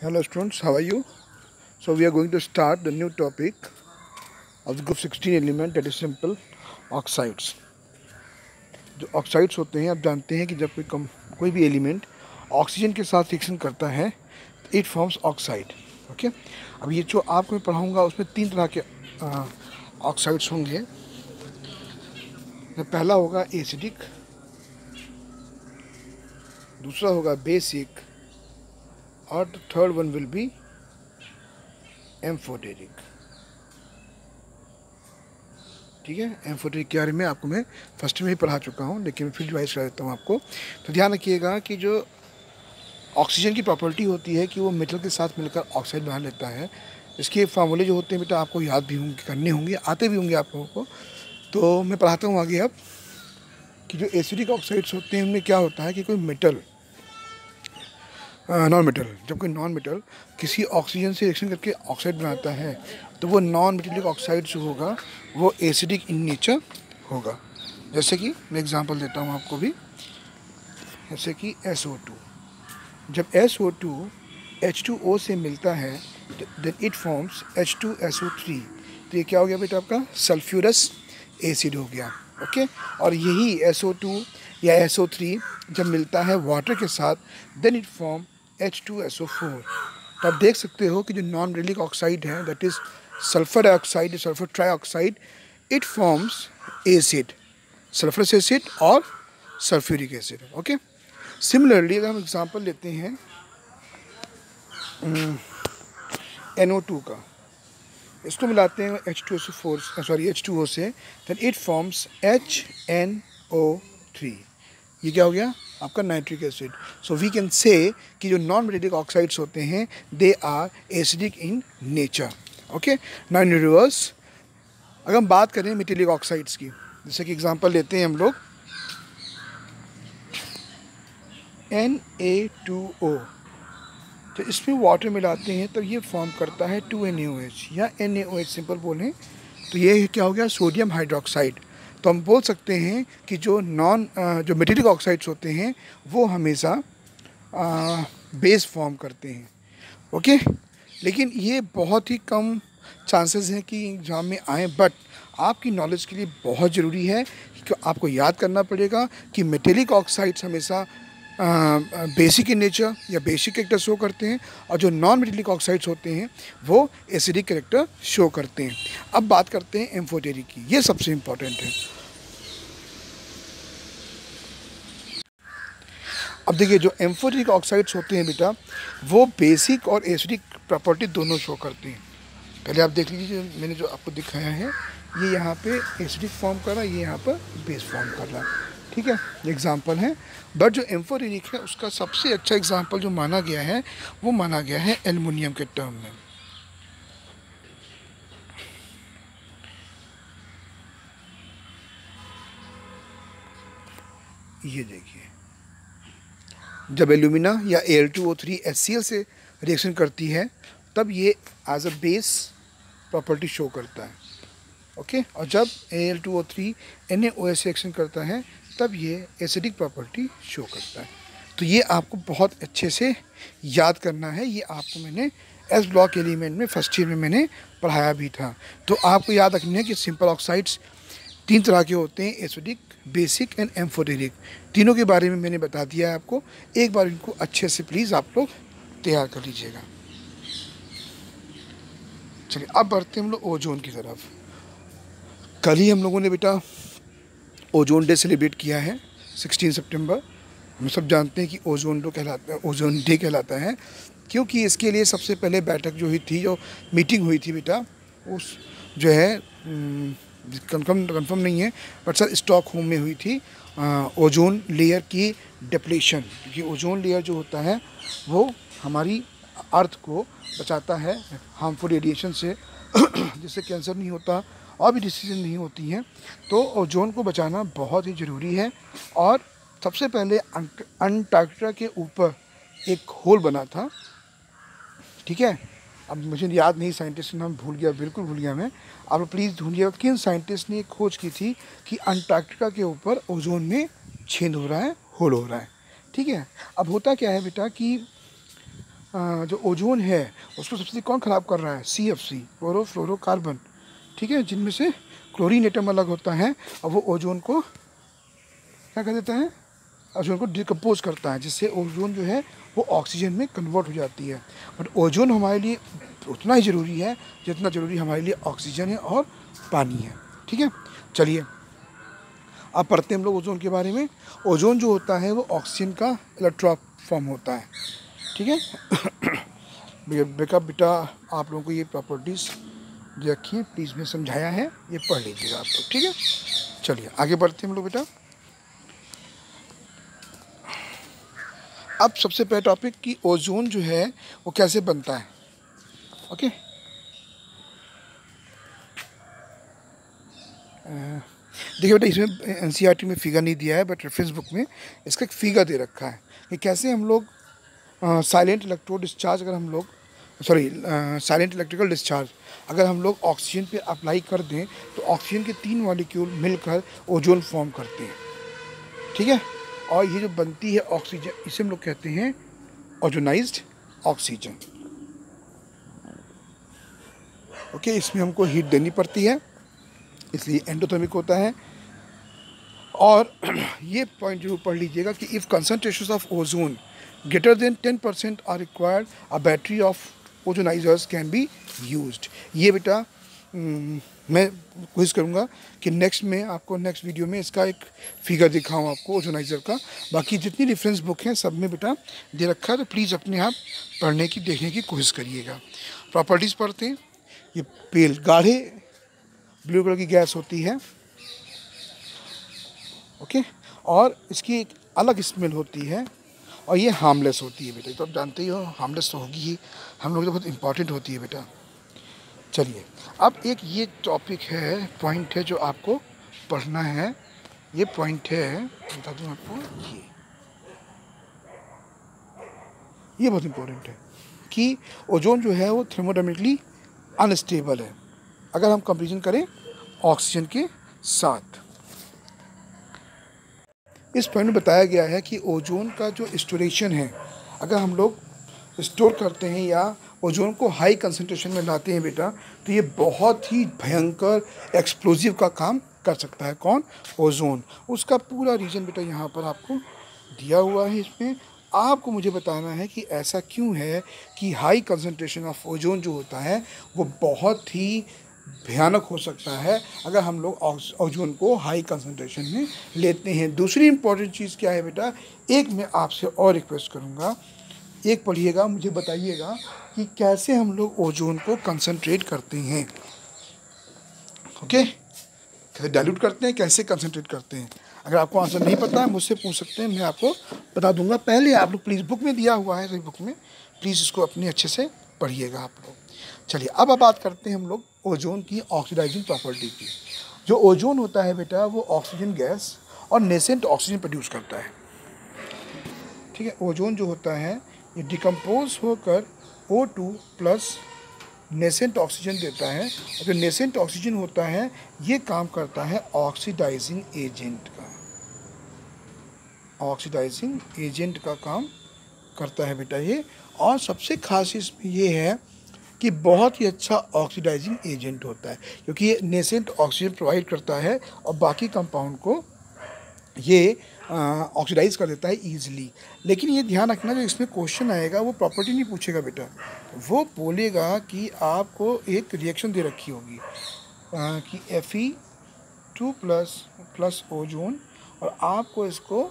Hello students, how are you? So we are going to start the new topic of the group 16 element, that is simple oxides. जो oxides होते हैं, आप जानते हैं कि जब कोई भी एलिमेंट ऑक्सीजन के साथ रिएक्शन करता है इट फॉर्म्स ऑक्साइड. ओके, अब ये जो आपको मैं पढ़ाऊँगा उसमें 3 तरह के ऑक्साइड्स होंगे. पहला होगा एसिडिक, दूसरा होगा बेसिक और the third one will be amphoteric. ठीक है, एम्फोटेरिक के बारे में आपको मैं फर्स्ट में ही पढ़ा चुका हूँ, लेकिन फिर रिवाइज कर देता हूँ आपको. तो ध्यान रखिएगा कि जो ऑक्सीजन की प्रॉपर्टी होती है कि वो मेटल के साथ मिलकर ऑक्साइड बना लेता है. इसके फार्मूले जो होते हैं बेटा आपको याद भी होंगे, करने होंगे, आते भी होंगे आप लोगों को. तो मैं पढ़ाता हूँ आगे अब कि जो एसिडिक ऑक्साइड्स होते हैं उनमें क्या होता है कि कोई मेटल नॉन मेटल, जब कोई नॉन मेटल किसी ऑक्सीजन से रिएक्शन करके ऑक्साइड बनाता है तो वो नॉन मेटेलिक ऑक्साइड जो होगा वो एसिडिक इन नेचर होगा. जैसे कि मैं एग्जांपल देता हूँ आपको भी, जैसे कि SO2. जब SO2 H2O से मिलता है देन इट फॉर्म्स H2SO3. तो ये क्या हो गया बेटा, आपका सल्फ्यूरस एसिड हो गया. ओके, और यही SO2 या SO3 जब मिलता है वाटर के साथ देन इट फॉर्म H2SO4. तो आप देख सकते हो कि जो नॉन मेटेलिक ऑक्साइड है that is sulphur dioxide, sulphur trioxide, it forms acid, sulphurous acid और सल्फ्यूरिक एसिड. ओके, सिमिलरली अगर हम एग्जांपल लेते हैं NO2 का, इसको मिलाते हैं H2O से देन इट फॉर्म्स HNO3. ये क्या हो गया आपका nitric acid. So we can say कि जो नॉन मेटेलिक ऑक्साइड्स होते हैं they are acidic in nature. Okay, now in reverse अगर हम बात करें मेटेलिक ऑक्साइड्स की, जैसे कि एग्जांपल लेते हैं हम लोग Na2O. तो इसमें वाटर मिलाते हैं तो ये फॉर्म करता है 2NaOH या NaOH सिंपल बोलें तो ये क्या हो गया सोडियम हाइड्रोक्साइड. तो हम बोल सकते हैं कि जो मेटेलिक ऑक्साइड्स होते हैं वो हमेशा बेस फॉर्म करते हैं. ओके, लेकिन ये बहुत ही कम चांसेस हैं कि एग्जाम में आए, बट आपकी नॉलेज के लिए बहुत ज़रूरी है कि आपको याद करना पड़ेगा कि मेटेलिक ऑक्साइड्स हमेशा बेसिक इन नेचर या बेसिक कैरेक्टर शो करते हैं और जो नॉन मेटेलिक ऑक्साइड्स होते हैं वो एसिडिक कैरेक्टर शो करते हैं. अब बात करते हैं एम्फोटेरिक की, ये सबसे इम्पोर्टेंट है. अब देखिए जो एम्फोटेरिक ऑक्साइड्स होते हैं बेटा वो बेसिक और एसिडिक प्रॉपर्टी दोनों शो करते हैं. पहले आप देख लीजिए, मैंने जो आपको दिखाया है ये यहाँ पे एसिडिक फॉर्म कर रहा है, ये यहाँ पर बेस फॉर्म कर रहा है. ठीक है, एग्जाम्पल है. बट जो एम्फोटेरिक है उसका सबसे अच्छा एग्जाम्पल जो माना गया है वो माना गया है एल्युमिनियम के टर्म में. ये देखिए, जब एल्यूमिना या Al2O3 HCl से रिएक्शन करती है तब ये as a base property show करता है. ओके, और जब Al2O3 NaOH से रिएक्शन करता है तब ये एसिडिक प्रॉपर्टी शो करता है. तो ये आपको बहुत अच्छे से याद करना है. ये आपको मैंने एस ब्लॉक एलिमेंट में फर्स्ट ईयर में मैंने पढ़ाया भी था. तो आपको याद रखना है कि सिंपल ऑक्साइड्स 3 तरह के होते हैं, एसिडिक, बेसिक एंड एम्फोटेरिक. तीनों के बारे में मैंने बता दिया है आपको. एक बार इनको अच्छे से प्लीज़ आप लोग तैयार कर लीजिएगा. चलिए अब बढ़ते हैं हम लोग ओजोन की तरफ. कल ही हम लोगों ने बेटा ओजोन डे सेलिब्रेट किया है 16 सितंबर. हम सब जानते हैं कि ओजोन डे कहलाता है क्योंकि इसके लिए सबसे पहले बैठक जो हुई थी, जो मीटिंग हुई थी बेटा, उस जो है कंफर्म नहीं है बट सर स्टॉकहोम में हुई थी. ओजोन लेयर की डिप्लीशन, क्योंकि ओजोन लेयर जो होता है वो हमारी अर्थ को बचाता है हार्मफुल रेडिएशन से जिससे कैंसर नहीं होता और भी डिसीज़न नहीं होती हैं. तो ओजोन को बचाना बहुत ही ज़रूरी है. और सबसे पहले अंटार्कटिका के ऊपर एक होल बना था. ठीक है, अब मुझे याद नहीं साइंटिस्ट का नाम, भूल गया, बिल्कुल भूल गया मैं. आप प्लीज़ ढूंढिएगा किन साइंटिस्ट ने खोज की थी कि अंटार्कटिका के ऊपर ओजोन में छेद हो रहा है, होल हो रहा है. ठीक है, अब होता क्या है बेटा कि जो ओजोन है उसको सबसे कौन ख़राब कर रहा है? CFC, क्लोरोफ्लोरोकार्बन, ठीक है, जिनमें से क्लोरीन एटम अलग होता है और वो ओजोन को क्या कर देता है? ओजोन को डिकम्पोज करता है, जिससे ओजोन जो है वो ऑक्सीजन में कन्वर्ट हो जाती है। बट ओजोन हमारे लिए उतना ही ज़रूरी है जितना ज़रूरी हमारे लिए ऑक्सीजन है और पानी है, ठीक है। चलिए अब पढ़ते हैं हम लोग ओजोन के बारे में। ओजोन जो होता है वो ऑक्सीजन का इलेक्ट्रॉन फॉर्म होता है, ठीक है। बेटा आप लोगों को ये प्रॉपर्टीज़ रखिए प्लीज़, मैं समझाया है, ये पढ़ लीजिएगा आप लोग, ठीक है। चलिए आगे बढ़ते हैं हम लोग बेटा। अब सबसे पहले टॉपिक कि ओजोन जो है वो कैसे बनता है, ओके। देखिए बेटा इसमें NCERT में फिगर नहीं दिया है, बट रेफरेंस बुक में इसका एक फिगर दे रखा है कि कैसे हम लोग साइलेंट इलेक्ट्रोड डिस्चार्ज अगर हम लोग साइलेंट इलेक्ट्रिकल डिस्चार्ज अगर हम लोग ऑक्सीजन पे अप्लाई कर दें तो ऑक्सीजन के 3 मॉलिक्यूल मिलकर ओजोन फॉर्म करते हैं, ठीक है। और ये जो बनती है ऑक्सीजन, इसे हम लोग कहते हैं ओजोनाइज्ड ऑक्सीजन, ओके। इसमें हमको हीट देनी पड़ती है, इसलिए एंडोथर्मिक होता है। और ये पॉइंट जरूर पढ़ लीजिएगा कि if concentration of ozone greater than 10% are required, a battery of ozonizers can be used. ये बेटा मैं कोशिश करूँगा कि नेक्स्ट वीडियो में इसका एक फिगर दिखाऊँ आपको ओजोनाइज़र का। बाकी जितनी रेफरेंस बुक हैं सब में बेटा दे रखा है, तो प्लीज़ अपने आप पढ़ने की देखने की कोशिश करिएगा। प्रॉपर्टीज़ पढ़ते हैं। ये पेल गाढ़े ब्लू कलर की गैस होती है, ओके। और इसकी एक अलग स्मेल होती है और ये हार्मलेस होती है बेटा, तो आप जानते ही हो हार्मलेस तो होगी ही, हम लोग तो बहुत इंपॉर्टेंट होती है बेटा। चलिए अब एक ये टॉपिक है, पॉइंट है जो आपको पढ़ना है। ये पॉइंट है, बता दूँ आपको, ये बहुत इंपॉर्टेंट है कि ओजोन जो है वो थर्मोडायनेमिकली अनस्टेबल है अगर हम कंपेरिजन करें ऑक्सीजन के साथ। इस पॉइंट में बताया गया है कि ओजोन का जो स्टोरेशन है, अगर हम लोग स्टोर करते हैं या ओजोन को हाई कंसंट्रेशन में लाते हैं बेटा, तो ये बहुत ही भयंकर एक्सप्लोजिव का काम कर सकता है। कौन? ओजोन। उसका पूरा रीजन बेटा यहाँ पर आपको दिया हुआ है। इसमें आपको मुझे बताना है कि ऐसा क्यों है कि हाई कंसंट्रेशन ऑफ ओजोन जो होता है वो बहुत ही भयानक हो सकता है अगर हम लोग ओजोन को हाई कंसंट्रेशन में लेते हैं। दूसरी इंपॉर्टेंट चीज़ क्या है बेटा, एक मैं आपसे और रिक्वेस्ट करूँगा, एक पढ़िएगा, मुझे बताइएगा कि कैसे हम लोग ओजोन को कंसंट्रेट करते हैं, ओके। कैसे डाइल्यूट करते हैं, कैसे कंसंट्रेट करते हैं। अगर आपको आंसर नहीं पता है मुझसे पूछ सकते हैं, मैं आपको बता दूंगा। पहले आप लोग प्लीज़, बुक में दिया हुआ है, बुक में प्लीज़ इसको अपने अच्छे से पढ़िएगा आप लोग। चलिए अब बात करते हैं हम लोग ओजोन की ऑक्सीडाइजिंग प्रॉपर्टी की। जो ओजोन होता है बेटा वो ऑक्सीजन गैस और नेसेंट ऑक्सीजन प्रोड्यूस करता है, ठीक है। ओजोन जो होता है ये डिकम्पोज होकर O2 प्लस नेसेंट ऑक्सीजन देता है, और जो नेसेंट ऑक्सीजन होता है ये काम करता है ऑक्सीडाइजिंग एजेंट का, ऑक्सीडाइजिंग एजेंट का काम करता है बेटा ये। और सबसे खास इसमें ये है कि बहुत ही अच्छा ऑक्सीडाइजिंग एजेंट होता है, क्योंकि ये नेसेंट ऑक्सीजन प्रोवाइड करता है और बाकी कंपाउंड को ये ऑक्सीडाइज कर देता है ईजिली। लेकिन ये ध्यान रखना, जो इसमें क्वेश्चन आएगा वो प्रॉपर्टी नहीं पूछेगा बेटा, वो बोलेगा कि आपको एक रिएक्शन दे रखी होगी कि Fe2 प्लस ओजोन, और आपको इसको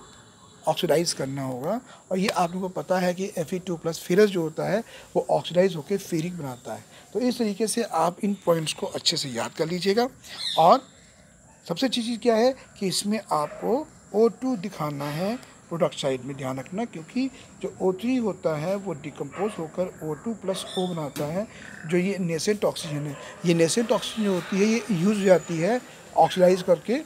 ऑक्सीडाइज करना होगा। और ये आप लोगों को पता है कि Fe2 प्लस फेरस जो होता है वो ऑक्सीडाइज होकर फेरिक बनाता है। तो इस तरीके से आप इन पॉइंट्स को अच्छे से याद कर लीजिएगा। और सबसे अच्छी चीज़ क्या है कि इसमें आपको O2 दिखाना है प्रोडक्ट साइड में, ध्यान रखना, क्योंकि जो O3 होता है वो डिकम्पोज होकर O2 प्लस O बनाता है, जो ये नेसेंट ऑक्सीजन है। ये नेसेंट ऑक्सीजन जो होती है ये यूज़ हो जाती है ऑक्सीडाइज करके,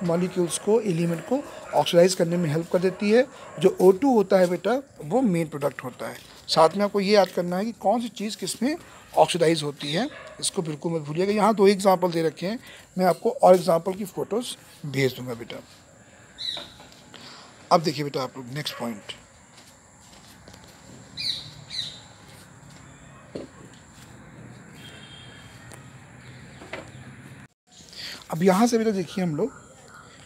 मॉलिक्यूल्स को, एलिमेंट को ऑक्सीडाइज करने में हेल्प कर देती है। जो O2 होता है बेटा वो मेन प्रोडक्ट होता है। साथ में आपको ये याद करना है कि कौन सी चीज़ किस में ऑक्सीडाइज होती है, इसको बिल्कुल मत भूलिएगा। यहाँ 2 एग्जाम्पल दे रखे हैं, मैं आपको और एग्जाम्पल की फ़ोटोज़ भेज दूँगा बेटा। अब देखिए बेटा आप लोग नेक्स्ट पॉइंट, अब यहाँ से बेटा देखिए हम लोग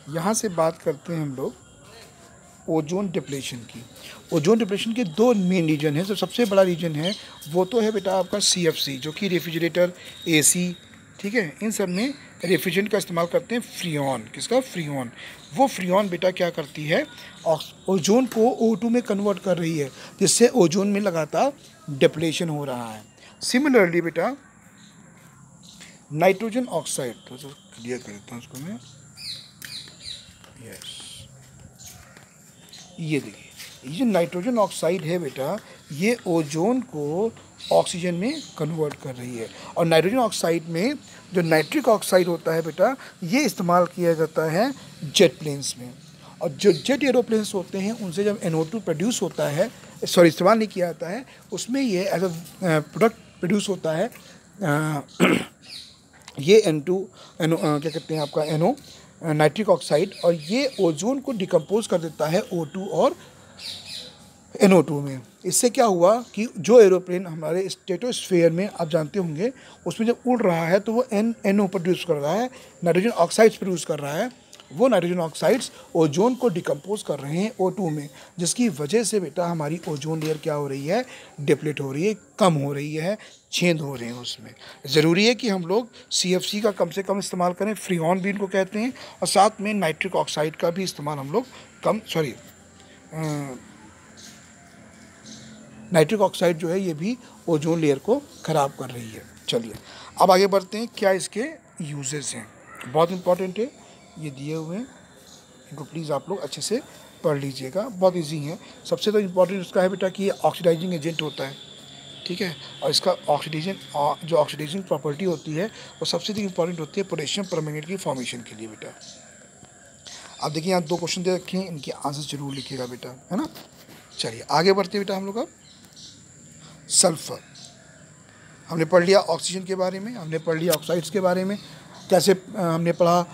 यहाँ से बात करते हैं हम लोग ओजोन डिप्लेशन की। ओजोन डिप्लेशन के दो मेन रीजन हैं। तो सबसे बड़ा रीजन है वो तो है बेटा आपका CFC, जो कि रेफ्रिजरेटर, AC, ठीक है, इन सब में रेफ्रिजरेंट का इस्तेमाल करते हैं। फ्रीऑन, किसका? फ्रीऑन। वो फ्रीऑन बेटा क्या करती है? ओजोन को O2 में कन्वर्ट कर रही है, जिससे ओजोन में लगातार डिप्लेशन हो रहा है। सिमिलरली बेटा नाइट्रोजन ऑक्साइड, तो क्लियर कर देता हूँ उसको मैं। यस, ये देखिए, ये जो नाइट्रोजन ऑक्साइड है बेटा, ये ओजोन को ऑक्सीजन में कन्वर्ट कर रही है। और नाइट्रोजन ऑक्साइड में जो नाइट्रिक ऑक्साइड होता है बेटा, ये इस्तेमाल किया जाता है जेट प्लेन्स में। और जो जेट एरोप्लेन्स होते हैं उनसे जब NO2 प्रोड्यूस होता है, सॉरी इस्तेमाल नहीं किया जाता है, उसमें ये एज अ प्रोडक्ट प्रोड्यूस होता है ये क्या कहते हैं आपका NO, नाइट्रिक ऑक्साइड, और ये ओजोन को डिकम्पोज कर देता है O2 और NO2 में। इससे क्या हुआ कि जो एरोप्लेन हमारे स्ट्रेटोस्फेयर में आप जानते होंगे, उसमें जब उड़ रहा है तो वो NO प्रोड्यूस कर रहा है, नाइट्रोजन ऑक्साइड्स प्रोड्यूस कर रहा है। वो नाइट्रोजन ऑक्साइड्स ओजोन को डिकम्पोज कर रहे हैं O2 में, जिसकी वजह से बेटा हमारी ओजोन लेयर क्या हो रही है? डिप्लीट हो रही है, कम हो रही है, छेद हो रहे हैं उसमें। ज़रूरी है कि हम लोग CFC का कम से कम इस्तेमाल करें, फ्रीऑन भी इनको कहते हैं, और साथ में नाइट्रिक ऑक्साइड का भी इस्तेमाल हम लोग नाइट्रिक ऑक्साइड जो है ये भी ओजोन लेयर को ख़राब कर रही है। चलिए अब आगे बढ़ते हैं, क्या इसके यूजेस हैं। बहुत इंपॉर्टेंट है, ये दिए हुए हैं, इनको प्लीज़ आप लोग अच्छे से पढ़ लीजिएगा, बहुत इजी है। सबसे तो इम्पॉर्टेंट इसका है बेटा कि ये ऑक्सीडाइजिंग एजेंट होता है, ठीक है, और इसका जो ऑक्सीडाइजिंग प्रॉपर्टी होती है वो सबसे इम्पॉर्टेंट होती है पोटेशियम परमैंगनेट की फॉर्मेशन के लिए बेटा। अब देखिए यहाँ 2 क्वेश्चन दे रखे हैं, इनके आंसर जरूर लिखिएगा बेटा, है ना। चलिए आगे बढ़ते बेटा हम लोग। अब सल्फर हमने पढ़ लिया, ऑक्सीजन के बारे में हमने पढ़ लिया, ऑक्साइड्स के बारे में कैसे हमने पढ़ा,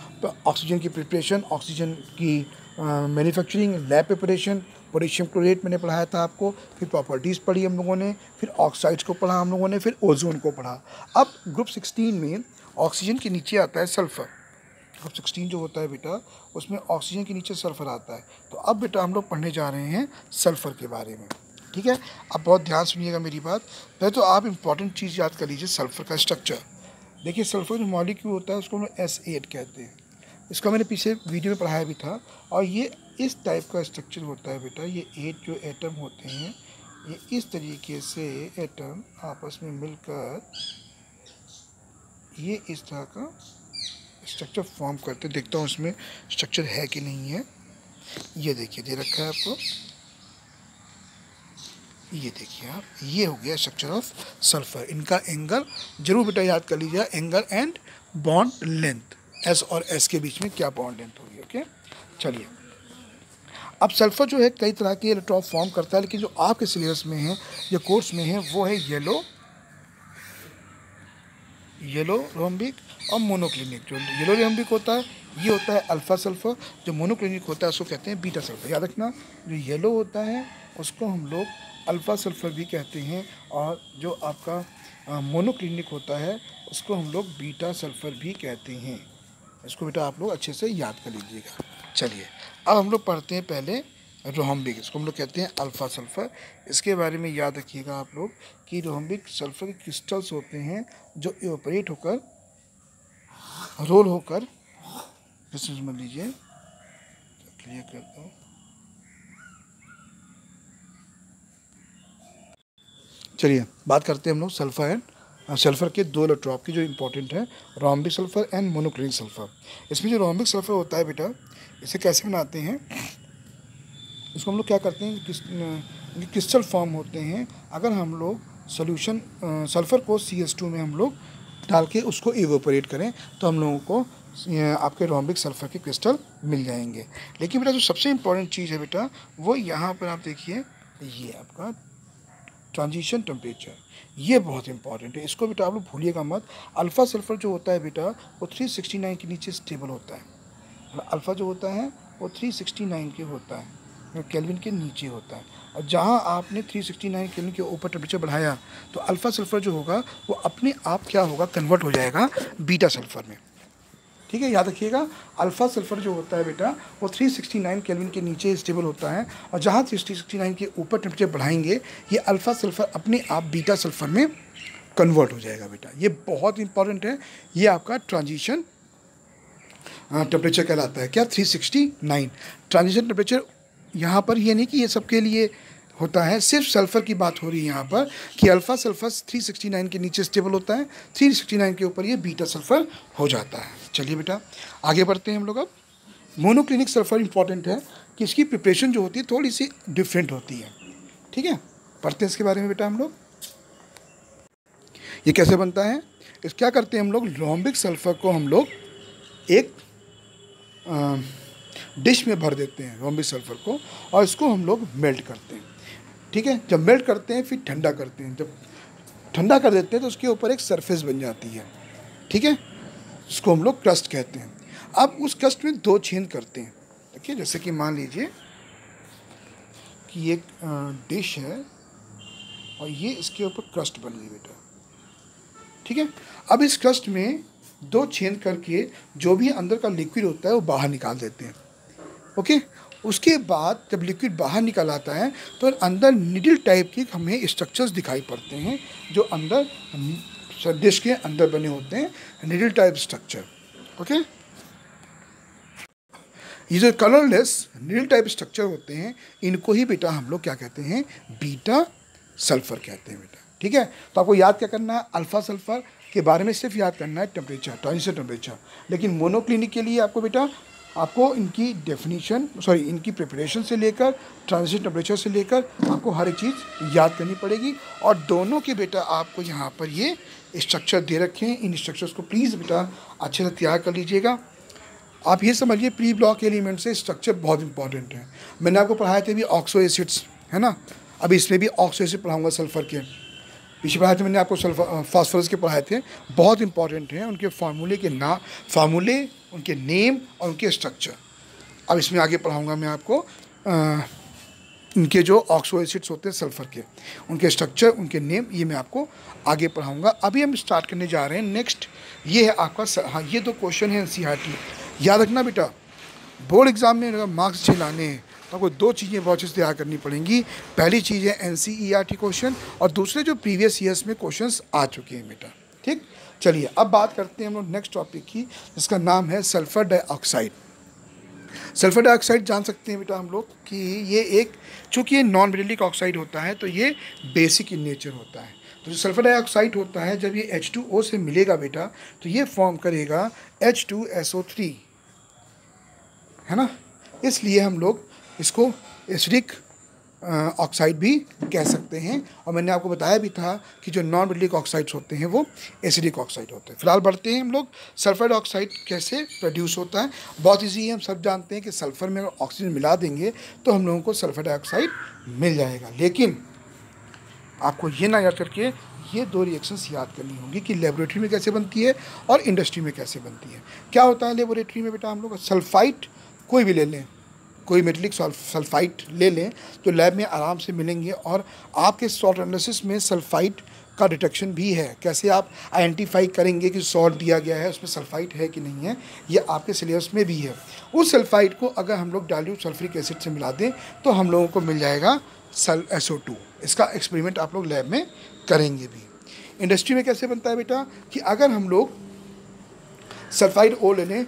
ऑक्सीजन की प्रिपरेशन, ऑक्सीजन की manufacturing, lab preparation, potassium chlorate मैंने पढ़ाया था आपको, फिर प्रॉपर्टीज़ पढ़ी हम लोगों ने, फिर ऑक्साइड्स को पढ़ा हम लोगों ने, फिर ओजोन को पढ़ा। अब ग्रुप 16 में ऑक्सीजन के नीचे आता है सल्फ़र। ग्रुप 16 जो होता है बेटा, उसमें ऑक्सीजन के नीचे सल्फ़र आता है। तो अब बेटा हम लोग पढ़ने जा रहे हैं सल्फ़र के बारे में, ठीक है। अब बहुत ध्यान सुनिएगा मेरी बात। पहले तो आप इंपॉर्टेंट चीज़ याद कर लीजिए, सल्फ़र का स्ट्रक्चर। देखिए सल्फ़र जो मॉलिक्यूल होता है उसको हम S8 कहते हैं। इसका मैंने पीछे वीडियो में पढ़ाया भी था। और ये इस टाइप का स्ट्रक्चर होता है बेटा। ये 8 जो एटम होते हैं, ये इस तरीके से एटम आपस में मिलकर ये इस तरह का स्ट्रक्चर फॉर्म करते। देखता हूँ इसमें स्ट्रक्चर है कि नहीं है। ये देखिए दे रखा है आपको, ये देखिए आप, ये हो गया स्ट्रक्चर ऑफ सल्फर। इनका एंगल जरूर बेटा याद कर लीजिए, angle and bond length, S और S के बीच में क्या बॉन्ड लेंथ होगी। ओके, चलिए अब सल्फर जो है कई तरह के इलेक्ट्रॉन फॉर्म करता है, लेकिन जो आपके सिलेबस में है या कोर्स में है वो है येलो रोम्बिक और मोनोक्लिनिक। जो येलो रोम्बिक होता है ये होता है अल्फा सल्फर, जो मोनोक्लिनिक होता है उसको कहते हैं बीटा सल्फर। याद रखना, जो येलो होता है उसको हम लोग अल्फ़ा सल्फ़र भी कहते हैं, और जो आपका मोनोक्लिनिक होता है उसको हम लोग बीटा सल्फ़र भी कहते हैं। इसको बेटा आप लोग अच्छे से याद कर लीजिएगा। चलिए अब हम लोग पढ़ते हैं पहले रोहम्बिक, इसको हम लोग कहते हैं अल्फ़ा सल्फ़र। इसके बारे में याद रखिएगा आप लोग कि रोहम्बिक सल्फ़र के क्रिस्टल्स होते हैं जो इवेपोरेट होकर, रोल होकर, जैसे समझ लीजिए, क्लियर करता हूँ। चलिए बात करते हैं हम लोग सल्फ़र के 2 इलेक्ट्रॉन की जो इंपॉर्टेंट है, rhombic sulphur and monoclinic sulphur. इसमें जो रोम्बिक सल्फ़र होता है बेटा, इसे कैसे बनाते हैं, इसको हम लोग क्या करते हैं, क्रिस्टल फॉर्म होते हैं। अगर हम लोग सॉल्यूशन सल्फ़र को CH2 में हम लोग डाल के उसको इवेपोरेट करें तो हम लोगों को आपके रोम्बिक सल्फ़र के क्रिस्टल मिल जाएंगे। लेकिन बेटा जो सबसे इम्पॉर्टेंट चीज़ है बेटा, वो यहाँ पर आप देखिए, ये आपका ट्रांजिशन टेम्परेचर, ये बहुत इंपॉर्टेंट है। इसको बेटा आप लोग भूलिएगा मत। अल्फ़ा सल्फ़र जो होता है बेटा वो 369 के नीचे स्टेबल होता है। अल्फ़ा जो होता है वो 369 के होता है, केल्विन के नीचे होता है। और जहाँ आपने 369 केल्विन के ऊपर टेम्परेचर बढ़ाया तो अल्फ़ा सल्फ़र जो होगा वो अपने आप क्या होगा, कन्वर्ट हो जाएगा बीटा सल्फ़र में। ठीक है, याद रखिएगा। अल्फ़ा सल्फ़र जो होता है बेटा वो 369 केल्विन के नीचे स्टेबल होता है, और जहाँ 369 के ऊपर टेम्परेचर बढ़ाएंगे ये अल्फ़ा सल्फ़र अपने आप बीटा सल्फ़र में कन्वर्ट हो जाएगा बेटा। ये बहुत इंपॉर्टेंट है, ये आपका ट्रांजिशन टेम्परेचर कहलाता है। क्या? 369 ट्रांजिशन टेम्परेचर। यहाँ पर ये नहीं कि ये सबके लिए होता है, सिर्फ सल्फ़र की बात हो रही है यहाँ पर कि अल्फ़ा सल्फ़र 369 के नीचे स्टेबल होता है, 369 के ऊपर ये बीटा सल्फ़र हो जाता है। चलिए बेटा आगे बढ़ते हैं हम लोग। अब मोनोक्लिनिक सल्फ़र इंपॉर्टेंट है कि इसकी प्रिपरेशन जो होती है थोड़ी सी डिफरेंट होती है। ठीक है, पढ़ते हैं इसके बारे में बेटा हम लोग। ये कैसे बनता है? इस क्या करते हैं हम लोग, रोम्बिक सल्फ़र को हम लोग एक डिश में भर देते हैं रोम्बिक सल्फ़र को, और इसको हम लोग मेल्ट करते हैं। ठीक है, जब मेल्ट करते हैं फिर ठंडा करते हैं। जब ठंडा कर देते हैं तो उसके ऊपर एक सरफेस बन जाती है। ठीक है, उसको हम लोग क्रस्ट कहते हैं। अब उस क्रस्ट में 2 छेद करते हैं। देखिए, जैसे कि मान लीजिए कि एक डिश है और ये इसके ऊपर क्रस्ट बन गई बेटा। ठीक है, अब इस क्रस्ट में 2 छेद करके जो भी अंदर का लिक्विड होता है वो बाहर निकाल देते हैं। ओके, उसके बाद जब लिक्विड बाहर निकल आता है तो अंदर निडल टाइप के हमें स्ट्रक्चर्स दिखाई पड़ते हैं, जो अंदर डिश के अंदर बने होते हैं, निडल टाइप स्ट्रक्चर। ओके, ये जो कलरलेस निडल टाइप स्ट्रक्चर होते हैं इनको ही बेटा हम लोग क्या कहते हैं, बीटा सल्फ़र कहते हैं बेटा। ठीक है, तो आपको याद क्या करना है, अल्फ़ा सल्फ़र के बारे में सिर्फ याद करना है टेम्परेचर, ट्रांजिशन टेम्परेचर। लेकिन मोनोक्लिनिक के लिए आपको बेटा आपको इनकी डेफिनीशन इनकी प्रिपरेशन से लेकर ट्रांजिशन टेम्परेचर से लेकर आपको हर एक चीज़ याद करनी पड़ेगी। और दोनों के बेटा आपको यहाँ पर ये स्ट्रक्चर दे रखे हैं, इन स्ट्रक्चर्स को प्लीज़ बेटा अच्छे से तैयार कर लीजिएगा। आप ये समझिए प्री ब्लॉक एलिमेंट से स्ट्रक्चर बहुत इंपॉर्टेंट है। मैंने आपको पढ़ाए थे भी ऑक्सो एसिड्स, है ना, अब इसमें भी ऑक्सो एसिड पढ़ाऊँगा सल्फ़र के। पीछे पढ़ाए थे मैंने आपको फास्फोरस के पढ़ाए थे, बहुत इंपॉर्टेंट हैं उनके फार्मूले, उनके नेम और उनके स्ट्रक्चर। अब इसमें आगे पढ़ाऊंगा मैं आपको इनके जो ऑक्सो एसिड्स होते हैं सल्फ़र के, उनके स्ट्रक्चर, उनके नेम, ये मैं आपको आगे पढ़ाऊंगा। अभी हम स्टार्ट करने जा रहे हैं नेक्स्ट। ये है आपका हाँ, ये 2 क्वेश्चन है एनसीईआरटी। याद रखना बेटा, बोर्ड एग्ज़ाम में अगर मार्क्स अच्छे लाने हैं तो आपको 2 चीज़ें बहुत अच्छे से तैयार करनी पड़ेंगी। पहली चीज़ है एनसीईआरटी क्वेश्चन, और दूसरे जो प्रीवियस ईयर्स में क्वेश्चंस आ चुके हैं बेटा। ठीक, चलिए अब बात करते हैं हम लोग नेक्स्ट टॉपिक की, जिसका नाम है सल्फ़र डाइऑक्साइड। सल्फ़र डाइऑक्साइड जान सकते हैं बेटा हम लोग कि ये एक, चूँकि ये नॉन मेटेलिक ऑक्साइड होता है तो ये बेसिक इन नेचर होता है। तो जो सल्फ़र डाइऑक्साइड होता है जब ये H2O से मिलेगा बेटा तो ये फॉर्म करेगा H2SO3, है ना। इसलिए हम लोग इसको एसिडिक ऑक्साइड भी कह सकते हैं। और मैंने आपको बताया भी था कि जो नॉन मेटेलिक ऑक्साइड्स होते हैं वो एसिडिक ऑक्साइड होते हैं। फिलहाल बढ़ते हैं हम लोग, सल्फर डाइऑक्साइड कैसे प्रोड्यूस होता है। बहुत ईजी है, हम सब जानते हैं कि सल्फ़र में ऑक्सीजन मिला देंगे तो हम लोगों को सल्फर डाइऑक्साइड मिल जाएगा। लेकिन आपको ये ना याद करके ये 2 रिएक्शंस याद करनी होगी कि लेबोरेटरी में कैसे बनती है और इंडस्ट्री में कैसे बनती है। क्या होता है लेबोरेटरी में बेटा, हम लोग सल्फाइड कोई भी ले लें, कोई मेटेलिक सल्फाइड ले लें तो लैब में आराम से मिलेंगे। और आपके सॉल्ट एनालिसिस में सल्फाइड का डिटेक्शन भी है। कैसे आप आइडेंटिफाई करेंगे कि सॉल्ट दिया गया है उसमें सल्फाइड है कि नहीं है, ये आपके सिलेबस में भी है। उस सल्फाइड को अगर हम लोग डाइल्यूट सल्फ्यूरिक एसिड से मिला दें तो हम लोगों को मिल जाएगा SO2। इसका एक्सपेरिमेंट आप लोग लैब में करेंगे भी। इंडस्ट्री में कैसे बनता है बेटा कि अगर हम लोग सल्फाइड ओ ले लें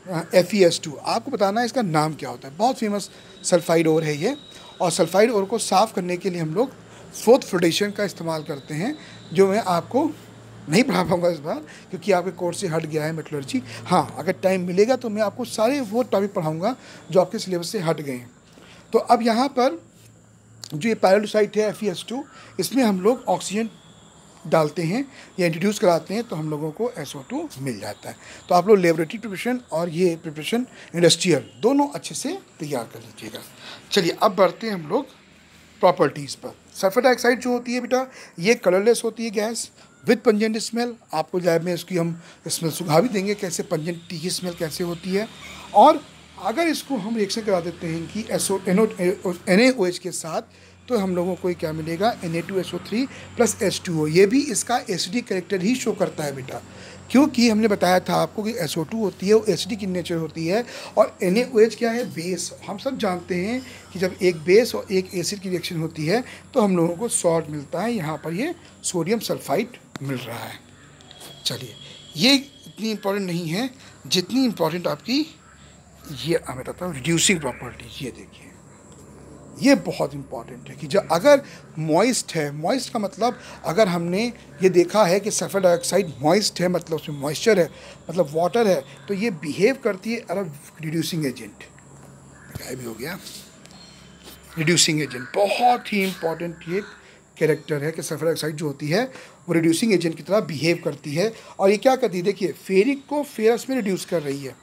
FeS2, आपको बताना है इसका नाम क्या होता है। बहुत फेमस सल्फाइड ओर है ये, और सल्फाइड ओर को साफ़ करने के लिए हम लोग 4th फ्लोटेशन का इस्तेमाल करते हैं, जो मैं आपको नहीं पढ़ा पाऊँगा इस बार क्योंकि आपके कोर्स से हट गया है मेटलर्जी। हाँ, अगर टाइम मिलेगा तो मैं आपको सारे वो टॉपिक पढ़ाऊँगा जो आपके सिलेबस से हट गए हैं। तो अब यहाँ पर जो ये पायरोलुसाइड है FeS2, इसमें हम लोग ऑक्सीजन डालते हैं या इंट्रोड्यूस कराते हैं तो हम लोगों को SO2 मिल जाता है। तो आप लोग लेबोरेटरी प्रिपरेशन और ये प्रिपरेशन इंडस्ट्रियल दोनों अच्छे से तैयार कर लीजिएगा। चलिए अब बढ़ते हैं हम लोग प्रॉपर्टीज़ पर। सल्फर डाइऑक्साइड जो होती है बेटा ये कलरलेस होती है गैस विद पंजेंट स्मेल। आपको लैब में इसकी हम स्मेल सुझा भी देंगे कैसे पंजेंट की स्मेल कैसे होती है। और अगर इसको हम रिएक्शन करा देते हैं कि NaOH के साथ तो हम लोगों को क्या मिलेगा Na2SO3 + H2O। ये भी इसका एसिडिक कैरेक्टर ही शो करता है बेटा क्योंकि हमने बताया था आपको कि SO2 होती है वो एसिडिक इन नेचर होती है, और NaOH क्या है, बेस। हम सब जानते हैं कि जब एक बेस और एक एसिड की रिएक्शन होती है तो हम लोगों को सॉल्ट मिलता है। यहाँ पर ये सोडियम सल्फाइड मिल रहा है। चलिए, ये इतनी इम्पॉर्टेंट नहीं है जितनी इम्पॉर्टेंट आपकी ये मैं बताता हूँ रिड्यूसिंग प्रॉपर्टी। ये देखिए, ये बहुत इंपॉर्टेंट है कि जब अगर मॉइस्ट है, मॉइस्ट का मतलब अगर हमने ये देखा है कि सल्फर डाइऑक्साइड मॉइस्ट है, मतलब उसमें मॉइस्चर है, मतलब वाटर है, तो ये बिहेव करती है एज रिड्यूसिंग एजेंट। क्या भी हो गया, रिड्यूसिंग एजेंट बहुत ही इंपॉर्टेंट ये कैरेक्टर है कि सल्फर डाइऑक्साइड जो होती है वो रिड्यूसिंग एजेंट की तरह बिहेव करती है। और ये क्या करती है, देखिए फेरिक को फेरस में रिड्यूस कर रही है।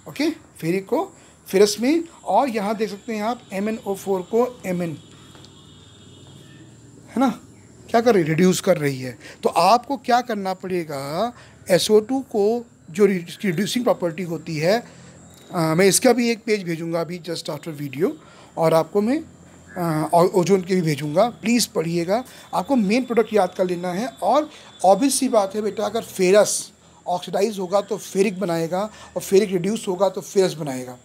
ओके, फेरिक को फेरस में, और यहाँ देख सकते हैं आप MnO4 को Mn, है ना, क्या कर रही है, रिड्यूस कर रही है। तो आपको क्या करना पड़ेगा, SO2 को जो रिड्यूसिंग प्रॉपर्टी होती है, मैं इसका भी एक पेज भेजूंगा अभी जस्ट आफ्टर वीडियो, और आपको मैं ओजोन के भी भेजूंगा, प्लीज़ पढ़िएगा। आपको मेन प्रोडक्ट याद कर लेना है। और ऑब्वियस सी बात है बेटा, अगर फेरस ऑक्सीडाइज होगा तो फेरिक बनाएगा, और फेरिक रिड्यूस होगा तो फेरस बनाएगा।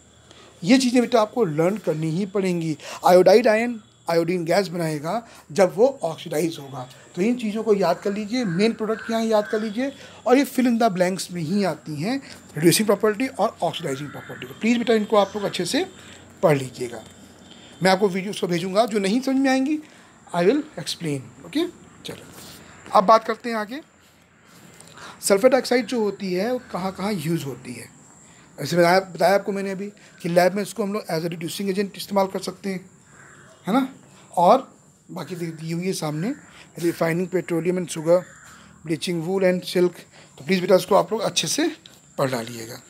ये चीज़ें बेटा आपको लर्न करनी ही पड़ेंगी। आयोडाइड आयन आयोडीन गैस बनाएगा जब वो ऑक्सीडाइज होगा। तो इन चीज़ों को याद कर लीजिए, मेन प्रोडक्ट यहाँ याद कर लीजिए, और ये फिल इन द ब्लैंक्स में ही आती हैं, रिड्यूसिंग प्रॉपर्टी और ऑक्सीडाइजिंग प्रॉपर्टी। तो प्लीज़ बेटा इनको आप लोग अच्छे से पढ़ लीजिएगा। मैं आपको वीडियोस को भेजूंगा, जो नहीं समझ में आएंगी आई विल एक्सप्लेन। ओके, चलो अब बात करते हैं आगे। सल्फर डाइऑक्साइड जो होती है वो कहाँ कहाँ यूज़ होती है। ऐसे बताया आपको मैंने अभी कि लैब में इसको हम लोग एज ए रिड्यूसिंग एजेंट इस्तेमाल कर सकते हैं, है ना। और बाकी दी हुई है सामने, refining petroleum and sugar, bleaching wool and silk. तो प्लीज़ बेटा इसको आप लोग अच्छे से पढ़ डालिएगा।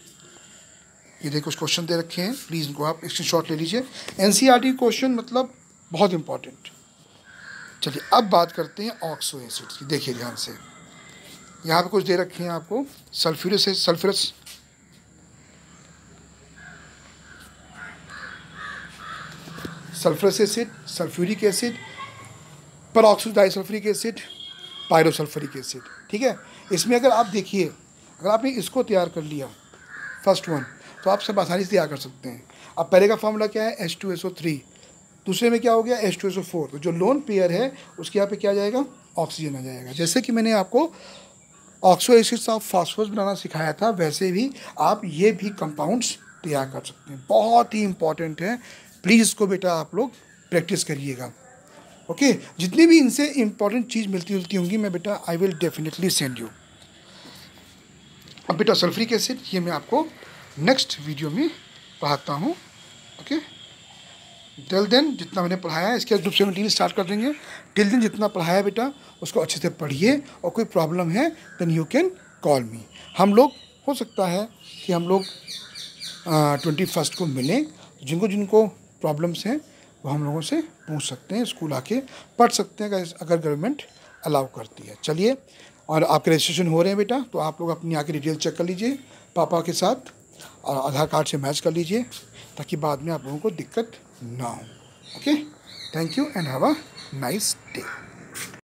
ये देखो कुछ क्वेश्चन दे रखे हैं, प्लीज़ इनको आप स्क्रीनशॉट ले लीजिए। NCERT क्वेश्चन मतलब बहुत इंपॉर्टेंट। चलिए अब बात करते हैं ऑक्सो एसिड्स की। देखिए ध्यान से, यहाँ पे कुछ दे रखे हैं आपको, sulphurous acid, sulphuric acid, peroxo disulphuric acid, pyrosulphuric acid. ठीक है, इसमें अगर आप देखिए, अगर आपने इसको तैयार कर लिया फर्स्ट वन, तो आप सब आसानी से तैयार कर सकते हैं। अब पहले का फॉर्मूला क्या है, H2SO3, दूसरे में क्या हो गया H2SO4। तो जो लोन पेयर है उसके यहाँ पे क्या आ जाएगा, ऑक्सीजन आ जाएगा। जैसे कि मैंने आपको ऑक्सो एसिड्स ऑफ फास्फोरस बनाना सिखाया था, वैसे भी आप ये भी कंपाउंड्स तैयार कर सकते हैं। बहुत ही इंपॉर्टेंट है, प्लीज़ इसको बेटा आप लोग प्रैक्टिस करिएगा। ओके, जितनी भी इनसे इंपॉर्टेंट चीज़ मिलती जुलती होंगी मैं बेटा I will definitely send you. अब बेटा सल्फ्यूरिक एसिड ये मैं आपको नेक्स्ट वीडियो में पढ़ाता हूँ। ओके, टिल देन जितना मैंने पढ़ाया है इसके बाद ग्रुप 17 स्टार्ट कर देंगे। टिल देन जितना पढ़ाया बेटा उसको अच्छे से पढ़िए, और कोई प्रॉब्लम है then you can call me. हम लोग हो सकता है कि हम लोग 21 को मिलें। जिनको जिनको प्रॉब्लम्स हैं वो हम लोगों से पूछ सकते हैं, स्कूल आके पढ़ सकते हैं अगर गवर्नमेंट अलाउ करती है। चलिए, और आपके रजिस्ट्रेशन हो रहे हैं बेटा, तो आप लोग अपनी आके डिटेल चेक कर लीजिए पापा के साथ, और आधार कार्ड से मैच कर लीजिए, ताकि बाद में आप लोगों को दिक्कत ना हो। Okay, thank you and have a nice day.